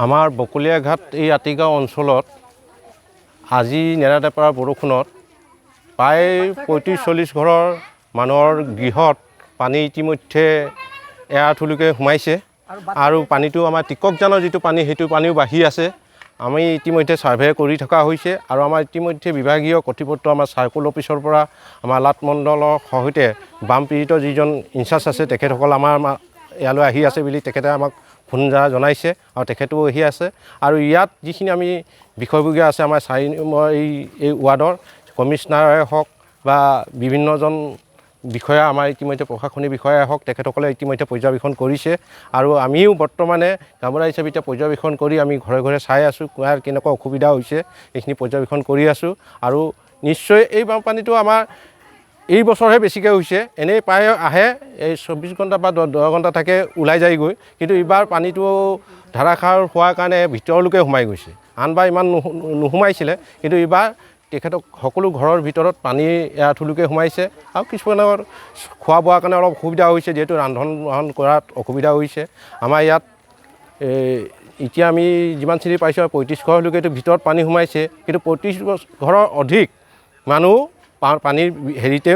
আমাৰ বকলীয়া ঘাট এই আতিগাঁও অঞ্চলত আজি নেৰানেপেৰা বৰষুণত প্ৰায় ৩৫-৪০ ঘৰৰ মানুহৰ গৃহত পানী ইতিমধ্যে এআঁঠুলৈকে সোমাইছে আৰু পানীটো আমাৰ টিককজানৰ যিটো পানী সেইটো পানীও বাঢ়ি আছে। আমি ইতিমধ্যে ছাৰ্ভে কৰি থকা হৈছে আৰু আমাৰ ইতিমধ্যে বিভাগীয় কৰ্তৃপক্ষ আমাৰ চাৰ্কল অফিচৰ পৰা আমাৰ লাট মণ্ডলৰ সৈতে বাম পীড়িত যিজন ইনচাৰ্জ আছে তেখেতসকল আমাৰ ইয়ালৈ আহি আছে বুলি তেখেতে আমাক ফোন জনাইছে আৰু তেখেতো আহি আছে আৰু ইয়াত যিখিনি আমি বিষয়ববীয়া আছে আমাৰ ৪ নম্বৰ এই ৱাৰ্ডৰ কমিশ্যনাৰে হওক বা বিভিন্নজন বিষয়া আমাৰ ইতিমধ্যে প্ৰশাসনিক বিষয়াই হওক তেখেতসকলে ইতিমধ্যে পৰ্যবেক্ষণ কৰিছে আৰু আমিও বৰ্তমানে গাঁওবুঢ়া হিচাপে এতিয়া পৰ্যবেক্ষণ কৰি আমি ঘৰে ঘৰে চাই আছোঁ কুৱাৰ কেনেকুৱা অসুবিধা হৈছে এইখিনি পৰ্যবেক্ষণ কৰি আছোঁ আৰু নিশ্চয় এই বানপানীটো আমাৰ এই বছৰহে বেছিকৈ হৈছে। এনেই প্ৰায় আহে এই ২৪ ঘণ্টা বা ১০ ঘণ্টা থাকে ওলাই যায়গৈ, কিন্তু এইবাৰ পানীটো ধাৰাসাৰ হোৱাৰ কাৰণে ভিতৰলৈকে সোমাই গৈছে। আনবাৰ ইমান নোসোমাইছিলে, কিন্তু এইবাৰ তেখেতক সকলো ঘৰৰ ভিতৰত পানী এআঁঠুলৈকে সোমাইছে আৰু কিছুমানৰ খোৱা বোৱাৰ কাৰণে অলপ অসুবিধা হৈছে, যিহেতু ৰন্ধন বহন কৰাত অসুবিধা হৈছে। আমাৰ ইয়াত এতিয়া আমি যিমান চিনি পাইছোঁ ৩৫ ঘৰলৈকেতো ভিতৰত পানী সোমাইছে, কিন্তু ৩৫ ঘৰৰ অধিক মানুহ পানীৰ হেৰিতে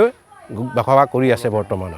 বসবাস কৰি আছে বৰ্তমান।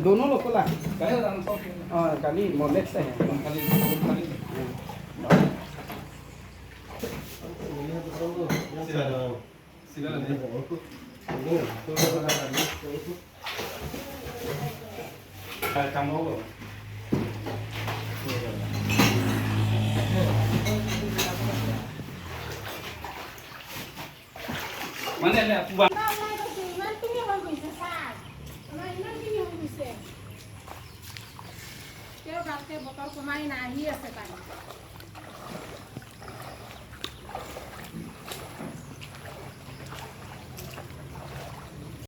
दोनों लोग को ला खाली मोलेट से है botol pemain ahi ya sekarang.